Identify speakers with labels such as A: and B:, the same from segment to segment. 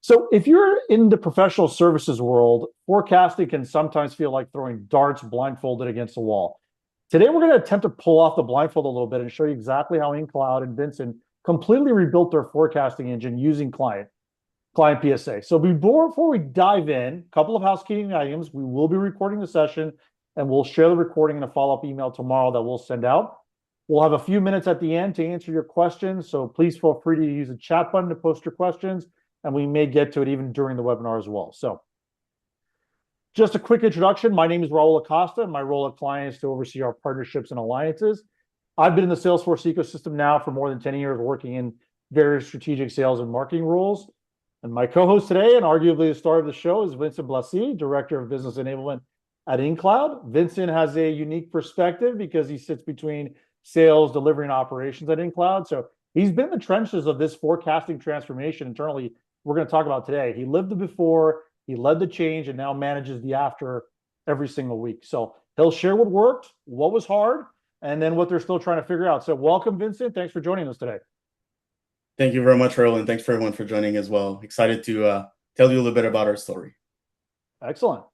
A: So if you're in the professional services world, forecasting can sometimes feel like throwing darts blindfolded against the wall. Today, we're going to attempt to pull off the blindfold a little bit and show you exactly how Incloud and Vincent completely rebuilt their forecasting engine using Client PSA. So before we dive in, a couple of housekeeping items. We will be recording the session, and we'll share the recording in a follow-up email tomorrow that we'll send out. We'll have a few minutes at the end to answer your questions, so please feel free to use the chat button to post your questions, and we may get to it even during the webinar as well. So just a quick introduction. My name is Raul Acosta, and my role at Client is to oversee our partnerships and alliances. I've been in the Salesforce ecosystem now for more than 10 years, working in various strategic sales and marketing roles. And my co-host today, and arguably the star of the show, is Vincent Blasi, Director of Business Enablement at Incloud. Vincent has a unique perspective because he sits between sales, delivery, and operations at Incloud. So he's been in the trenches of this forecasting transformation internally we're going to talk about today. He lived the before, he led the change, and now manages the after every single week. So he'll share what worked, what was hard, and then what they're still trying to figure out. So welcome, Vincent. Thanks for joining us today.
B: Thank you very much, Raul, and thanks for everyone for joining as well. Excited to tell you a little bit about our story.
A: Excellent.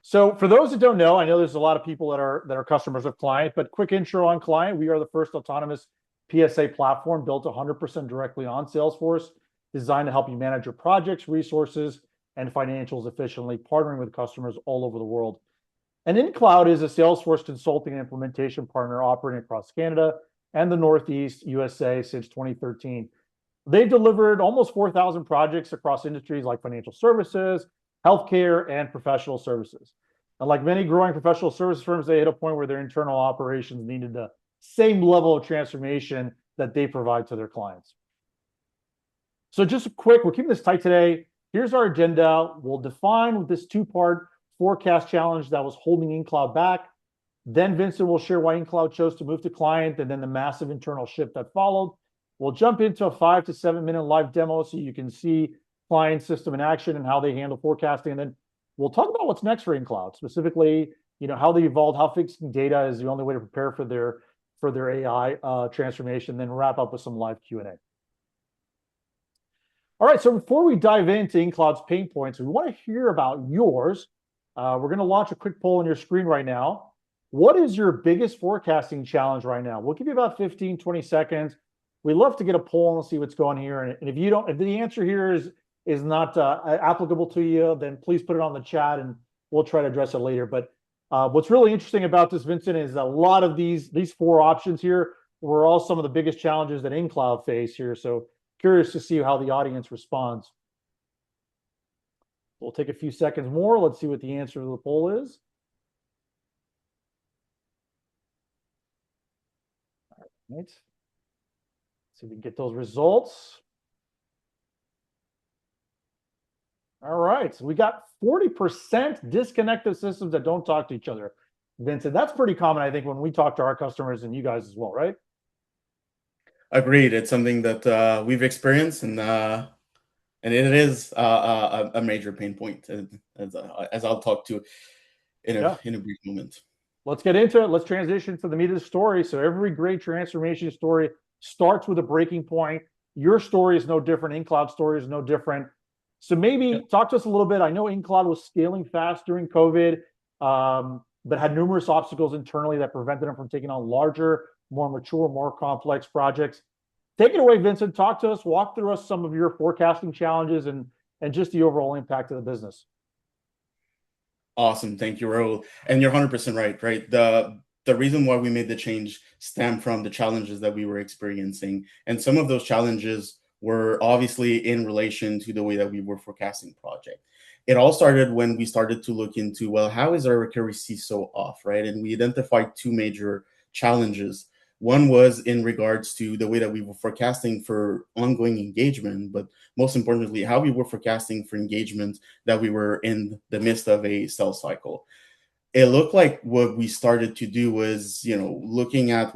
A: So for those that don't know, I know there's a lot of people that are customers of Client, but quick intro on Client. We are the first autonomous PSA platform built 100% directly on Salesforce, designed to help you manage your projects, resources, and financials efficiently, partnering with customers all over the world. And Incloud is a Salesforce consulting and implementation partner operating across Canada and the Northeast USA since 2013. They've delivered almost 4,000 projects across industries like financial services, healthcare, and professional services. And like many growing professional service firms, they hit a point where their internal operations needed the same level of transformation that they provide to their clients. So just a quick, we're keeping this tight today. Here's our agenda. We'll define this two-part forecast challenge that was holding Incloud back. Then Vincent will share why Incloud chose to move to Client and then the massive internal shift that followed. We'll jump into a 5 to 7 minute live demo so you can see Client system in action and how they handle forecasting. And then we'll talk about what's next for Incloud, specifically, how they evolved, how fixing data is the only way to prepare for their AI transformation, then wrap up with some live Q&A. All right, so before we dive into Incloud's pain points, we want to hear about yours. We're going to launch a quick poll on your screen right now. What is your biggest forecasting challenge right now? We'll give you about 15, 20 seconds. We love to get a poll and see what's going here. And if the answer here is not applicable to you, then please put it on the chat and we'll try to address it later. But what's really interesting about this, Vincent, is a lot of these four options here were all some of the biggest challenges that Incloud face here. So curious to see how the audience responds. We'll take a few seconds more. Let's see what the answer to the poll is. All right. See if we can get those results. All right, so we got 40% disconnected systems that don't talk to each other. Vincent, that's pretty common, I think, when we talk to our customers and you guys as well, right?
B: Agreed. It's something that we've experienced, and it is a major pain point, as I'll talk to in a brief moment.
A: Let's get into it. Let's transition to the meat of the story. So every great transformation story starts with a breaking point. Your story is no different. Incloud's story is no different. So maybe talk to us a little bit. I know Incloud was scaling fast during COVID, but had numerous obstacles internally that prevented them from taking on larger, more mature, more complex projects. Take it away, Vincent. Talk to us, walk through us some of your forecasting challenges and just the overall impact of the business.
B: Awesome. Thank you, Raul. And you're 100% right? The reason why we made the change stemmed from the challenges that we were experiencing. And some of those challenges were obviously in relation to the way that we were forecasting project. It all started when we started to look into, well, how is our accuracy so off, right? And we identified two major challenges. One was in regards to the way that we were forecasting for ongoing engagement, but most importantly, how we were forecasting for engagement that we were in the midst of a sales cycle. It looked like what we started to do was, looking at,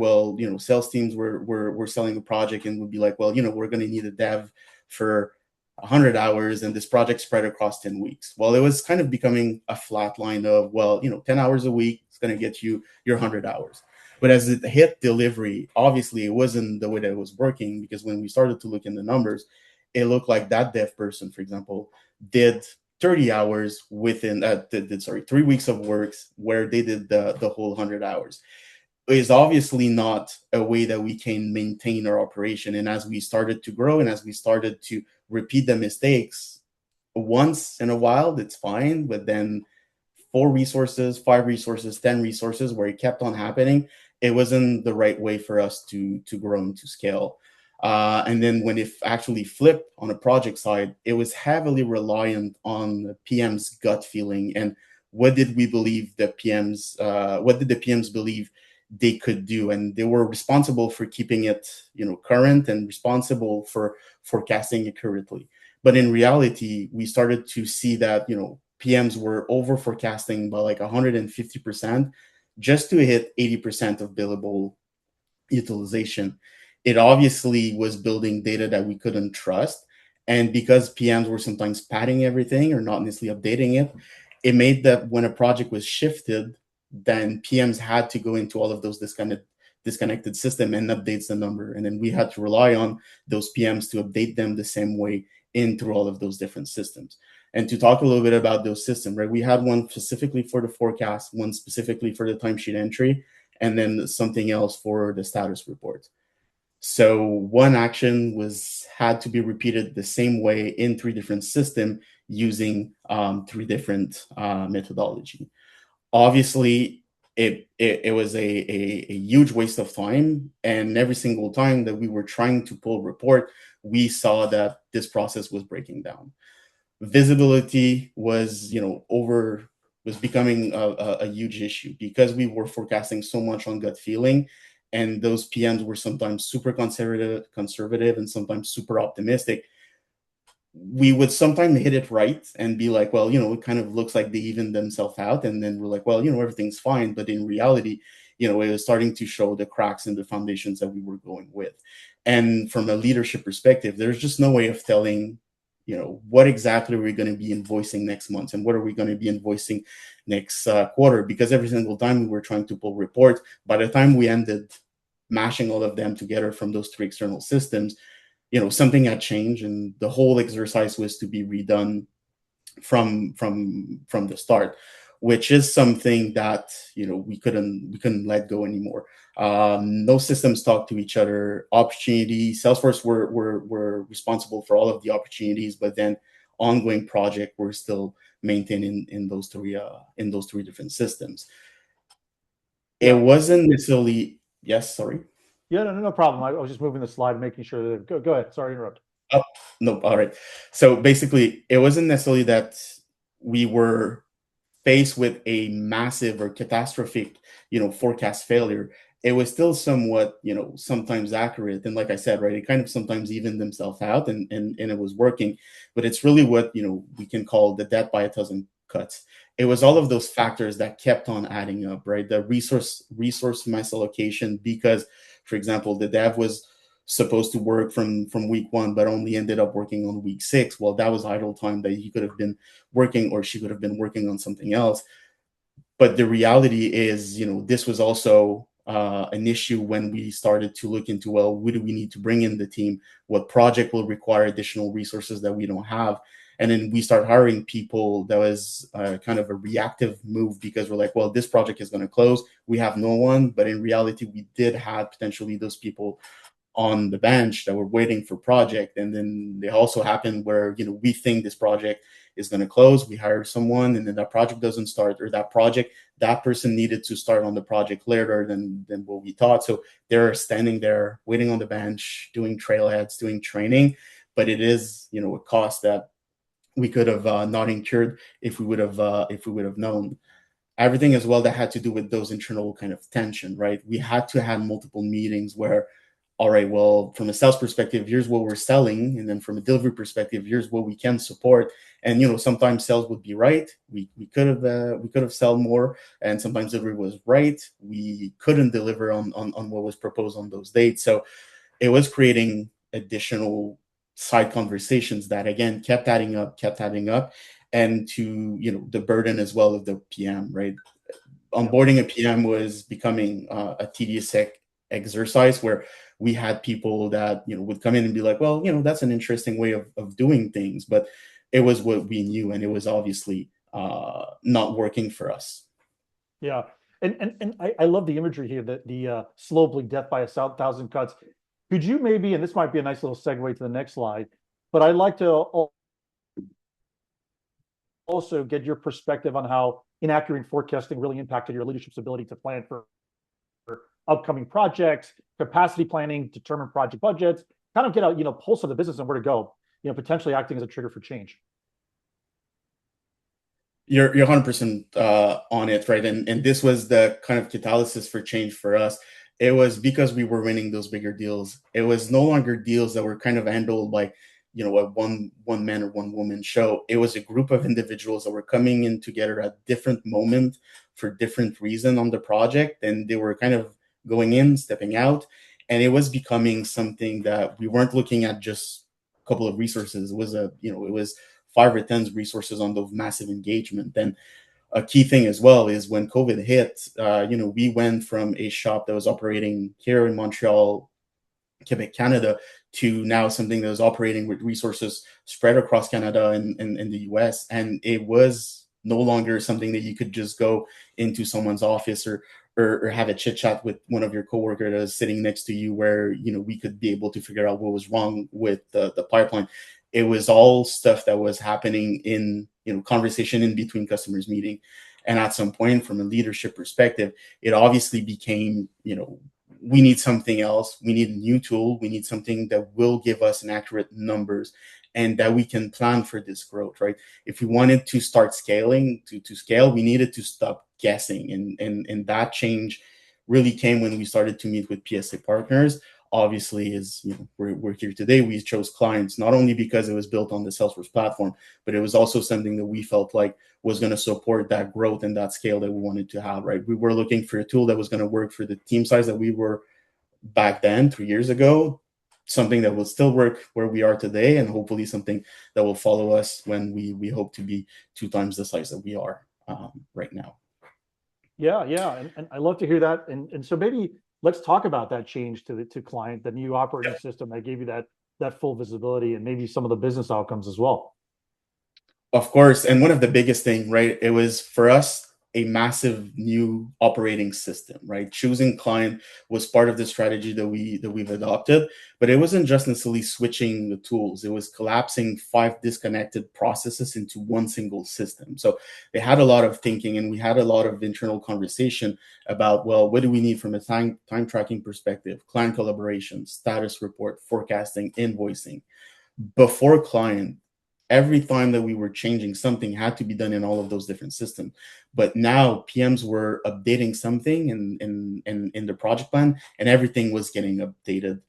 B: sales teams were selling a project and would be like, we're going to need a dev for 100 hours and this project spread across 10 weeks. Well, it was kind of becoming a flat line of, 10 hours a week, it's going to get you your 100 hours. But as it hit delivery, obviously it wasn't the way that it was working, because when we started to look in the numbers, it looked like that dev person, for example, did 30 hours within 3 weeks of works where they did the whole 100 hours. Is obviously not a way that we can maintain our operation. And as we started to grow and as we started to repeat the mistakes once in a while, that's fine. But then 4 resources, 5 resources, 10 resources, where it kept on happening, it wasn't the right way for us to grow and to scale. And then when it actually flipped on a project side, it was heavily reliant on the PM's gut feeling and what did we believe the PMs, what did the PMs believe they could do, and they were responsible for keeping it, current and responsible for forecasting accurately. But in reality, we started to see that PMs were over forecasting by like 150% just to hit 80% of billable utilization. It obviously was building data that we couldn't trust. And because PMs were sometimes padding everything or not necessarily updating it, it made that when a project was shifted, then PMs had to go into all of those disconnected system and updates the number. And then we had to rely on those PMs to update them the same way in through all of those different systems. And to talk a little bit about those systems, right? We had one specifically for the forecast, one specifically for the timesheet entry, and then something else for the status report. So one action had to be repeated the same way in 3 different systems using 3 different methodology. Obviously, it was a huge waste of time, and every single time that we were trying to pull report, we saw that this process was breaking down. Visibility was becoming a huge issue because we were forecasting so much on gut feeling, and those PMs were sometimes super conservative and sometimes super optimistic. We would sometimes hit it right and be like, well, it kind of looks like they evened themselves out, and then we're like, well, everything's fine. But in reality, it was starting to show the cracks in the foundations that we were going with. And from a leadership perspective, there's just no way of telling what exactly are we going to be invoicing next month and what are we going to be invoicing next quarter, because every single time we were trying to pull reports, by the time we ended mashing all of them together from those 3 external systems, something had changed, and the whole exercise was to be redone from the start, which is something that we couldn't let go anymore. No systems talk to each other. Salesforce were responsible for all of the opportunities, but then ongoing project were still maintained in those 3 different systems. It wasn't necessarily. Yes, sorry.
A: Yeah, no problem. I was just moving the slide, making sure that go ahead. Sorry to interrupt.
B: Oh, no, all right. So basically, it wasn't necessarily that we were faced with a massive or catastrophic, forecast failure. It was still somewhat, sometimes accurate. And like I said, right, it kind of sometimes evened themselves out and it was working. But it's really what, we can call the death by a dozen cuts. It was all of those factors that kept on adding up, right? The resource misallocation, because, for example, the dev was supposed to work from week 1, but only ended up working on week 6. Well, that was idle time that he could have been working, or she could have been working on something else. But the reality is, this was also an issue when we started to look into, well, what do we need to bring in the team? What project will require additional resources that we don't have? And then we start hiring people. That was kind of a reactive move, because we're like, well, this project is going to close. We have no one. But in reality, we did have potentially those people on the bench that were waiting for project. And then they also happen where, we think this project is going to close. We hire someone, and then that project doesn't start, or that person needed to start on the project later than what we thought. So they're standing there waiting on the bench, doing trailheads, doing training. But it is, a cost that we could have not incurred if we would have known. Everything as well that had to do with those internal kind of tension, right? We had to have multiple meetings where, all right, well, from a sales perspective, here's what we're selling. And then from a delivery perspective, here's what we can support. And, sometimes sales would be right. We could have sold more. And sometimes delivery was right. We couldn't deliver on what was proposed on those dates. So it was creating additional side conversations that, again, kept adding up. And to, the burden as well of the PM, right? Onboarding a PM was becoming a tedious exercise where we had people that, would come in and be like, well, that's an interesting way of doing things, but it was what we knew, and it was obviously not working for us.
A: Yeah. And I love the imagery here, that the slow bleed death by a thousand cuts. Could you maybe, and this might be a nice little segue to the next slide, but I'd like to also get your perspective on how inaccurate forecasting really impacted your leadership's ability to plan for upcoming projects, capacity planning, determine project budgets, kind of get a pulse of the business and where to go, potentially acting as a trigger for change.
B: You're 100% on it, right? And this was the kind of catalysis for change for us. It was because we were winning those bigger deals. It was no longer deals that were kind of handled by, a one man or one woman show. It was a group of individuals that were coming in together at different moment for different reason on the project, and they were kind of going in, stepping out, and it was becoming something that we weren't looking at just a couple of resources. It was it was 5 or 10 resources on those massive engagement. Then a key thing as well is when COVID hit, we went from a shop that was operating here in Montreal, Quebec, Canada, to now something that was operating with resources spread across Canada and the US. And it was no longer something that you could just go into someone's office or have a chit chat with one of your coworkers that is sitting next to you, where we could be able to figure out what was wrong with the pipeline. It was all stuff that was happening in conversation in between customers meeting. And at some point, from a leadership perspective, it obviously became, we need something else. We need a new tool. We need something that will give us an accurate numbers and that we can plan for this growth, right? If we wanted to start scaling, to scale, we needed to stop guessing. And that change really came when we started to meet with PSA partners. Obviously, is we're here today. We chose clients not only because it was built on the Salesforce platform, but it was also something that we felt like was going to support that growth and that scale that we wanted to have, right? We were looking for a tool that was going to work for the team size that we were back then 3 years ago, something that will still work where we are today, and hopefully something that will follow us when we hope to be 2 times the size that we are right now.
A: Yeah, yeah, and I love to hear that. And so maybe let's talk about that change to client, the new operating system that gave you that full visibility, and maybe some of the business outcomes as well.
B: Of course, and one of the biggest thing, right? It was for us a massive new operating system, right? Choosing client was part of the strategy that we've adopted, but it wasn't just necessarily switching the tools. It was collapsing 5 disconnected processes into one single system. So they had a lot of thinking, and we had a lot of internal conversation about, well, what do we need from a time tracking perspective, client collaboration, status report, forecasting, invoicing. Before client, every time that we were changing, something had to be done in all of those different systems. But now PMs were updating something in the project plan, and everything was getting updated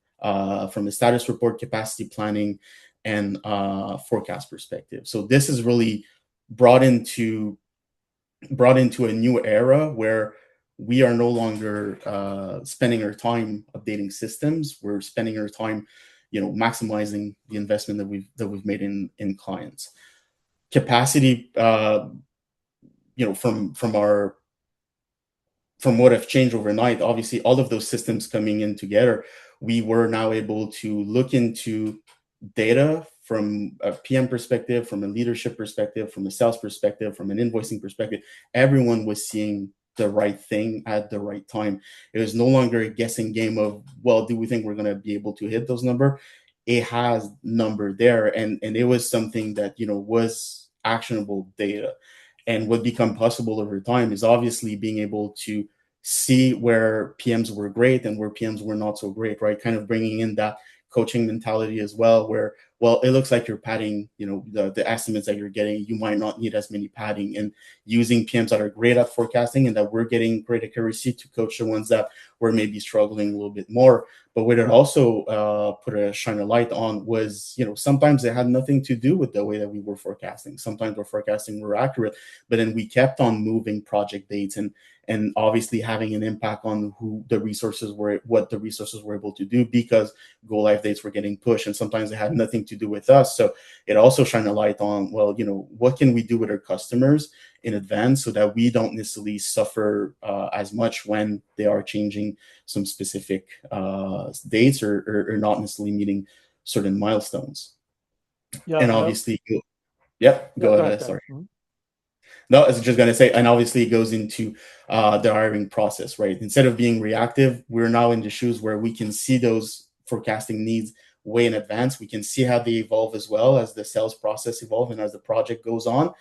B: from the status report, capacity planning, and forecast perspective. So this is really brought into a new era where we are no longer spending our time updating systems. We're spending our time maximizing the investment that we've made in clients. Capacity, from what have changed overnight, obviously all of those systems coming in together, we were now able to look into data from a PM perspective, from a leadership perspective, from a sales perspective, from an invoicing perspective. Everyone was seeing the right thing at the right time. It was no longer a guessing game of, well, do we think we're going to be able to hit those number? It has number there, and it was something that was actionable data. And what become possible over time is obviously being able to see where PMs were great and where PMs were not so great, right? Kind of bringing in that coaching mentality as well, where, well, it looks like you're padding, the estimates that you're getting, you might not need as many padding, and using PMs that are great at forecasting and that we're getting great accuracy to coach the ones that were maybe struggling a little bit more. But what it also shine a light on was, sometimes it had nothing to do with the way that we were forecasting. Sometimes our forecasting were accurate, but then we kept on moving project dates and obviously having an impact on what the resources were able to do, because go live dates were getting pushed. And sometimes it had nothing nothing to do with us. So it also shine a light on, well, what can we do with our customers in advance so that we don't necessarily suffer as much when they are changing some specific dates or not necessarily meeting certain milestones.
A: Yeah,
B: And
A: no,
B: obviously, yep,
A: yeah,
B: go
A: go ahead,
B: ahead.
A: go ahead.
B: Sorry.
A: Mhm.
B: No, I was just going to say, and obviously it goes into the hiring process, right? Instead of being reactive, we're now in the shoes where we can see those forecasting needs way in advance. We can see how they evolve as well as the sales process evolve and as the project goes on.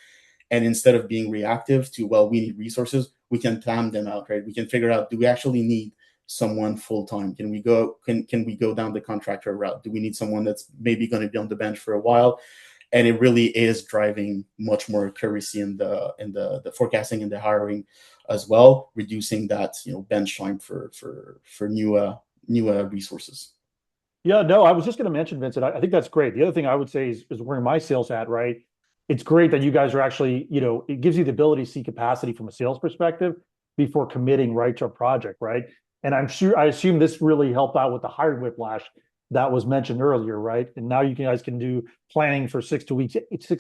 B: And instead of being reactive to, well, we need resources, we can plan them out, right? We can figure out, do we actually need someone full time? Can we go down the contractor route? Do we need someone that's maybe going to be on the bench for a while? And it really is driving much more accuracy in the forecasting and the hiring as well, reducing that bench time for new resources.
A: Yeah, no, I was just going to mention, Vincent, I think that's great. The other thing I would say is wearing my sales hat, right? It's great that you guys are actually, it gives you the ability to see capacity from a sales perspective before committing right to a project, right? And I assume this really helped out with the hiring whiplash that was mentioned earlier, right? And now you guys can do planning for 6 to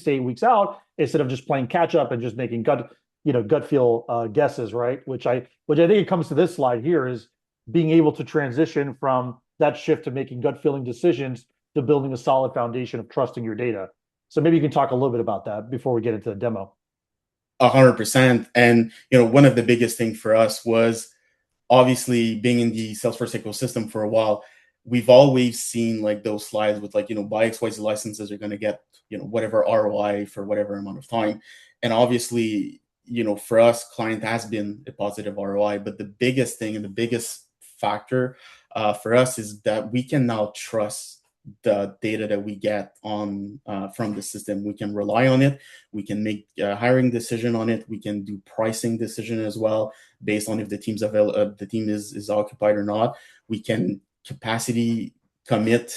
A: 8 weeks out instead of just playing catch up and just making gut feel guesses, right? Which I think it comes to this slide here is being able to transition from that shift to making gut feeling decisions to building a solid foundation of trusting your data. So maybe you can talk a little bit about that before we get into the demo.
B: 100%. And one of the biggest things for us was obviously being in the Salesforce ecosystem for a while. We've always seen like those slides with like by XYZ licenses are going to get whatever ROI for whatever amount of time. And obviously for us, client has been a positive ROI, but the biggest thing and the biggest factor for us is that we can now trust the data that we get on from the system. We can rely on it. We can make a hiring decision on it. We can do pricing decision as well based on if the the team is occupied or not. We can capacity commit.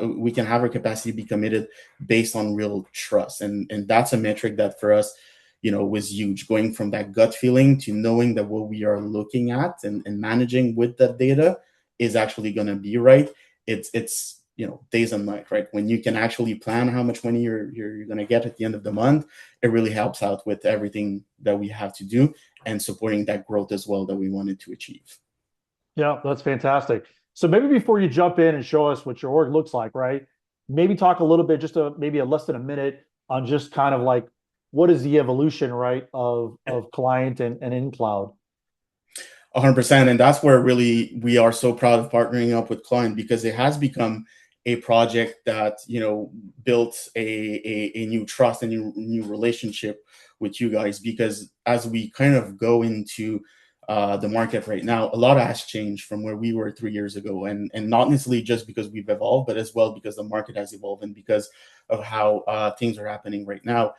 B: We can have our capacity be committed based on real trust, and that's a metric that for us was huge, going from that gut feeling to knowing that what we are looking at and managing with that data is actually going to be right. It's days and night, right? When you can actually plan how much money you're going to get at the end of the month, it really helps out with everything that we have to do and supporting that growth as well that we wanted to achieve.
A: Yeah, that's fantastic. So maybe before you jump in and show us what your org looks like, right? Maybe talk a little bit, maybe a less than a minute on just kind of like what is the evolution, right, of client and in cloud.
B: 100%. And that's where really we are so proud of partnering up with Client, because it has become a project that built a new trust and new relationship with you guys. Because as we kind of go into the market right now, a lot has changed from where we were 3 years ago, and not necessarily just because we've evolved, but as well because the market has evolved and because of how things are happening right now.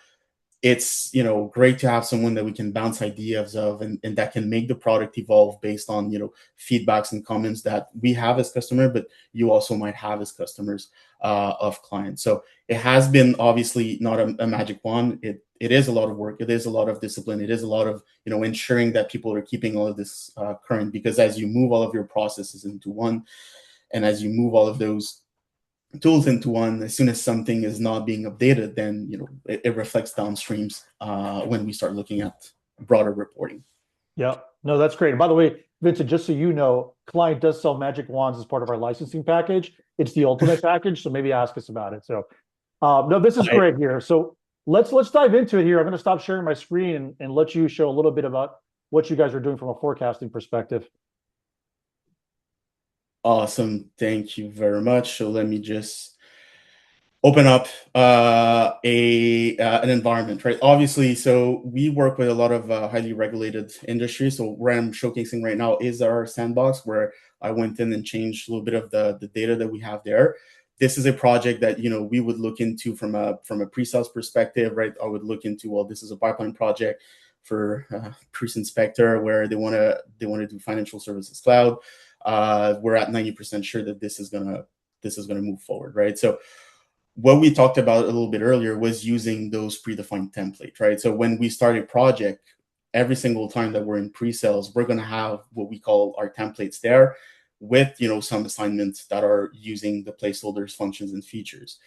B: It's great to have someone that we can bounce ideas of, and that can make the product evolve based on feedbacks and comments that we have as customer, but you also might have as customers of clients. So it has been obviously not a magic wand. It is a lot of work. It is a lot of discipline. It is a lot of ensuring that people are keeping all of this current, because as you move all of your processes into one, and as you move all of those tools into one, as soon as something is not being updated, then it reflects downstreams when we start looking at broader reporting.
A: Yeah, no, that's great. And by the way, Vincent, just so you know, Client does sell magic wands as part of our licensing package. It's the ultimate package, so maybe ask us about it. So, no, this is great here. So let's dive into it here. I'm going to stop sharing my screen and let you show a little bit about what you guys are doing from a forecasting perspective.
B: Awesome, thank you very much. So let me just open up an environment, right? Obviously, so we work with a lot of highly regulated industries. So where I'm showcasing right now is our sandbox, where I went in and changed a little bit of the data that we have there. This is a project that we would look into from a pre-sales perspective, right? I would look into, well, this is a pipeline project for Priest Inspector, where they want to do financial services cloud. We're at 90% sure that this is gonna move forward, right? So what we talked about a little bit earlier was using those predefined templates, right? So when we start a project, every single time that we're in pre-sales, we're going to have what we call our templates there with some assignments that are using the placeholders, functions, and features.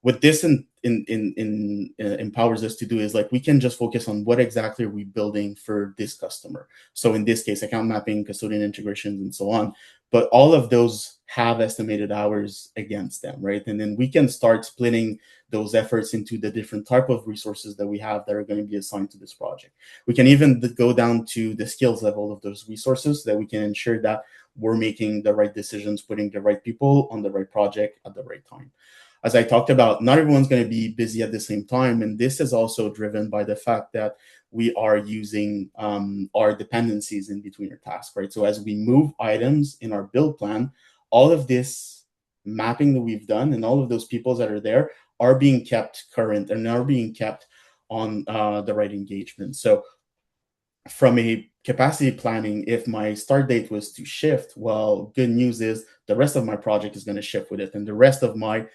B: what this empowers us to do is like we can just focus on what exactly are we building for this customer. So in this case, account mapping, custodian integrations, and so on. But all of those have estimated hours against them, right? And then we can start splitting those efforts into the different type of resources that we have that are going to be assigned to this project. We can even go down to the skills level of those resources so that we can ensure that we're making the right decisions, putting the right people on the right project at the right time. As I talked about, not everyone's going to be busy at the same time. And this is also driven by the fact that we are using our dependencies in between our tasks, right? So as we move items in our build plan, all of this mapping that we've done and all of those people that are there are being kept current and are being kept on the right engagement. So from a capacity planning, if my start date was to shift, well, good news is the rest of my project is going to shift with it. And the rest of my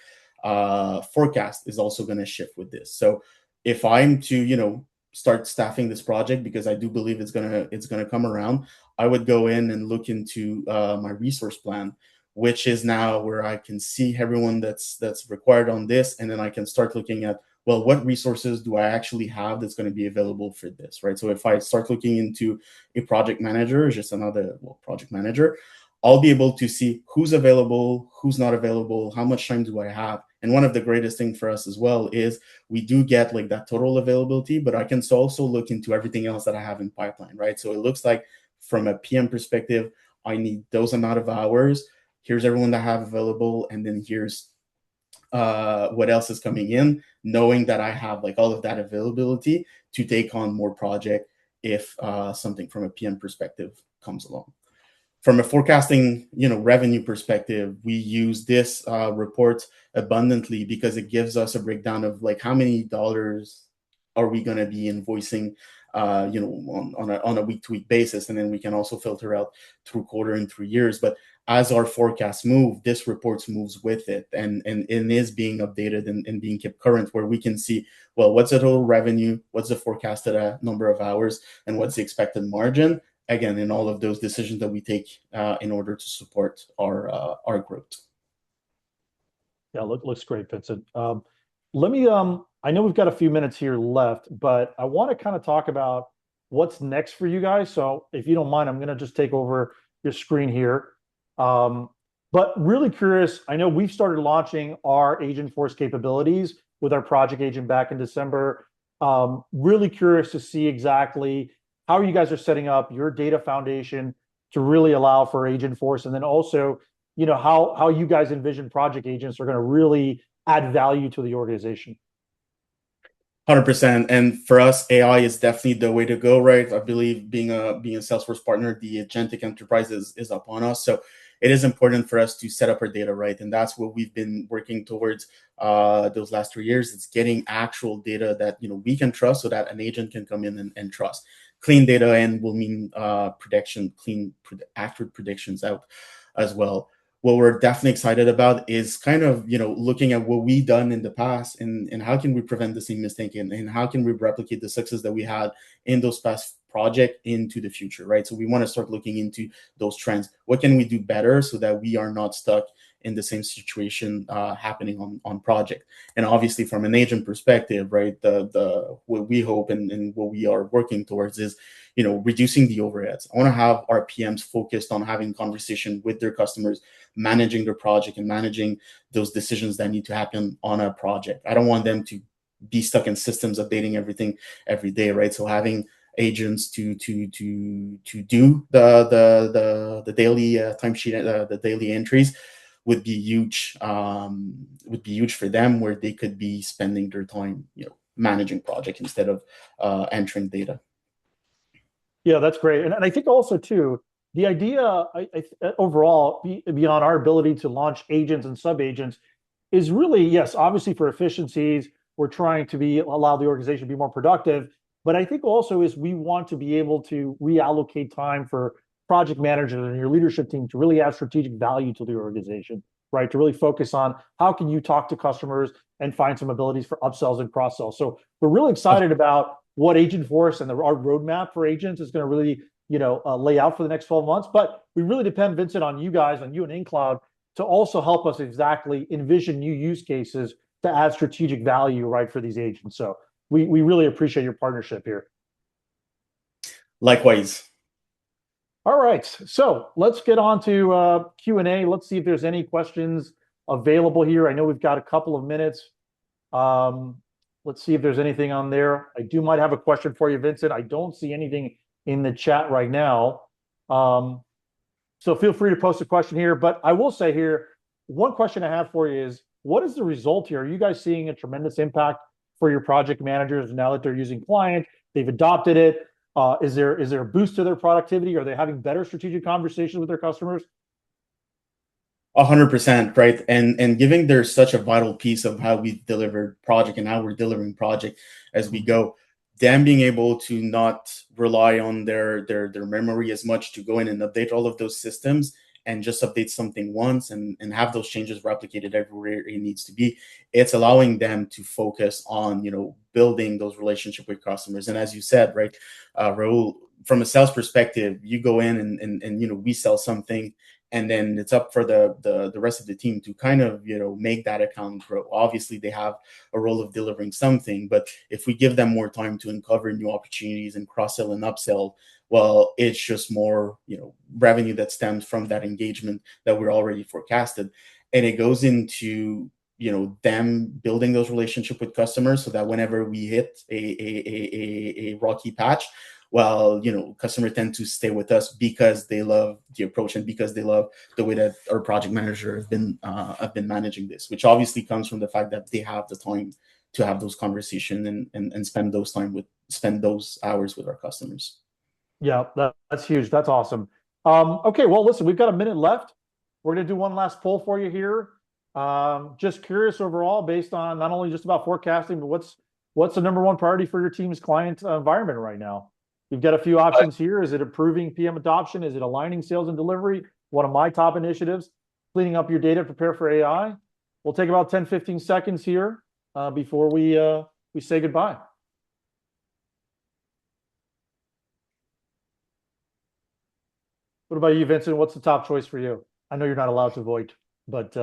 B: forecast is also going to shift with this. So if I'm to, start staffing this project, because I do believe it's gonna come around, I would go in and look into my resource plan, which is now where I can see everyone that's required on this, and then I can start looking at, well, what resources do I actually have that's going to be available for this, right? So if I start looking into a project manager, just another project manager, I'll be able to see who's available, who's not available, how much time do I have. And one of the greatest things for us as well is we do get like that total availability, but I can also look into everything else that I have in pipeline, right? So it looks like from a PM perspective, I need those amount of hours. Here's everyone that I have available, and then here's what else is coming in, knowing that I have like all of that availability to take on more project if something from a PM perspective comes along. From a forecasting, revenue perspective, we use this report abundantly because it gives us a breakdown of like how many dollars are we going to be invoicing, on a week-to-week basis, and then we can also filter out through quarter and through years. But as our forecasts move, this report moves with it, and it is being updated and being kept current, where we can see, well, what's the total revenue, what's the forecasted number of hours, and what's the expected margin. Again, in all of those decisions that we take in order to support our growth.
A: Yeah, looks great, Vincent. Let me, I know we've got a few minutes here left, but I want to kind of talk about what's next for you guys. So if you don't mind, I'm going to just take over your screen here. But really curious, I know we've started launching our Agentforce capabilities with our project agent back in December. Really curious to see exactly how you guys are setting up your data foundation to really allow for Agentforce, and then also, how you guys envision project agents are going to really add value to the organization.
B: 100%. And for us, AI is definitely the way to go, right? I believe being a Salesforce partner, the agentic enterprise is upon us. So it is important for us to set up our data right. And that's what we've been working towards those last 3 years. It's getting actual data that we can trust, so that an agent can come in and trust. Clean data and will mean accurate predictions out as well. What we're definitely excited about is kind of looking at what we've done in the past, and how can we prevent the same mistake, and how can we replicate the success that we had in those past projects into the future, right? So we want to start looking into those trends. What can we do better so that we are not stuck in the same situation happening on project? And obviously from an agent perspective, right, the what we hope and what we are working towards is reducing the overheads. I want to have our PMs focused on having conversation with their customers, managing their project, and managing those decisions that need to happen on a project. I don't want them to be stuck in systems updating everything every day, right? So having agents to do the daily timesheet, the daily entries would be huge. Would be huge for them, where they could be spending their time, managing project instead of entering data.
A: Yeah, that's great. And I think also too, the idea overall, beyond our ability to launch agents and sub agents, is really, yes, obviously for efficiencies, we're trying to allow the organization to be more productive. But I think also is we want to be able to reallocate time for project managers and your leadership team to really add strategic value to the organization, right? To really focus on how can you talk to customers and find some abilities for upsells and cross sells. So we're really excited about what Agentforce and our roadmap for agents is going to really, lay out for the next 12 months. But we really depend, Vincent, on you guys, on you and Incloud, to also help us exactly envision new use cases to add strategic value, right, for these agents. So we really appreciate your partnership here.
B: Likewise.
A: All right, so let's get on to Q&A. Let's see if there's any questions available here. I know we've got a couple of minutes. Let's see if there's anything on there. Might have a question for you, Vincent. I don't see anything in the chat right now. So feel free to post a question here. But I will say here, one question I have for you is, what is the result here? Are you guys seeing a tremendous impact for your project managers now that they're using Client? They've adopted it. Is there a boost to their productivity? Are they having better strategic conversations with their customers?
B: 100%, right? And giving they're such a vital piece of how we delivered project and how we're delivering project as we go, them being able to not rely on their memory as much to go in and update all of those systems and just update something once and have those changes replicated everywhere it needs to be. It's allowing them to focus on, building those relationships with customers. And as you said, right, Raul, from a sales perspective, you go in and we sell something, and then it's up for the rest of the team to kind of, make that account grow. Obviously, they have a role of delivering something, but if we give them more time to uncover new opportunities and cross-sell and upsell, well, it's just more, revenue that stems from that engagement that we're already forecasted. And it goes into, them building those relationships with customers so that whenever we hit a rocky patch, well, customers tend to stay with us because they love the approach and because they love the way that our project manager have been managing this, which obviously comes from the fact that they have the time to have those conversations and spend those hours with our customers.
A: Yeah, that's huge. That's awesome. Okay, well, listen, we've got a minute left. We're going to do one last poll for you here. Just curious overall, based on not only just about forecasting, but what's the number one priority for your team's client environment right now? You've got a few options here. Is it improving PM adoption? Is it aligning sales and delivery? One of my top initiatives, cleaning up your data, prepare for AI. We'll take about 10, 15 seconds here before we say goodbye. What about you, Vincent? What's the top choice for you? I know you're not allowed to vote, but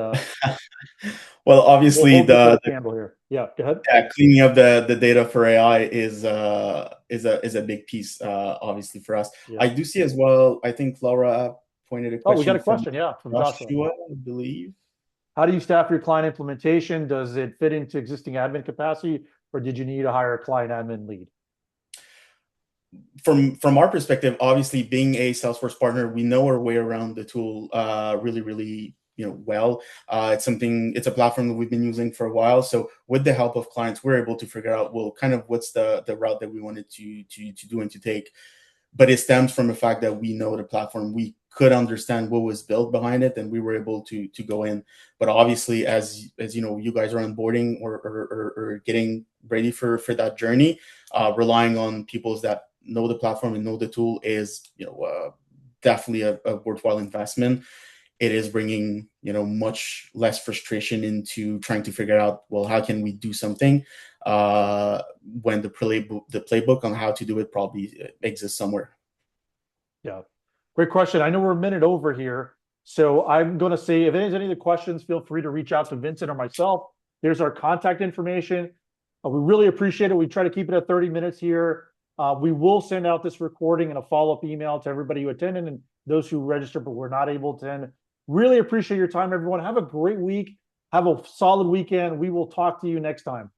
B: well, obviously
A: the candle here. Yeah, go ahead.
B: Yeah, cleaning up the data for AI is a big piece, obviously, for us. Yeah. I do see as well. I think Laura pointed a question.
A: Oh, we got a question, from Joshua,
B: I believe.
A: How do you staff your client implementation? Does it fit into existing admin capacity, or did you need to hire a client admin lead?
B: From our perspective, obviously, being a Salesforce partner, we know our way around the tool really well. It's a platform that we've been using for a while. So with the help of clients, we're able to figure out, well, kind of what's the route that we wanted to do and to take. But it stems from the fact that we know the platform, we could understand what was built behind it, and we were able to go in. But obviously, as you guys are onboarding or getting ready for that journey, relying on people that know the platform and know the tool is definitely a worthwhile investment. It is bringing much less frustration into trying to figure out, well, how can we do something when the playbook on how to do it probably exists somewhere.
A: Yeah, great question. I know we're a minute over here, so I'm going to say, if there's any of the questions, feel free to reach out to Vincent or myself. There's our contact information. We really appreciate it. We try to keep it at 30 minutes here. We will send out this recording and a follow-up email to everybody who attended and those who registered but were not able to attend. Really appreciate your time, everyone. Have a great week. Have a solid weekend. We will talk to you next time.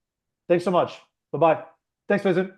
A: Thanks so much. Bye-bye. Thanks, Vincent.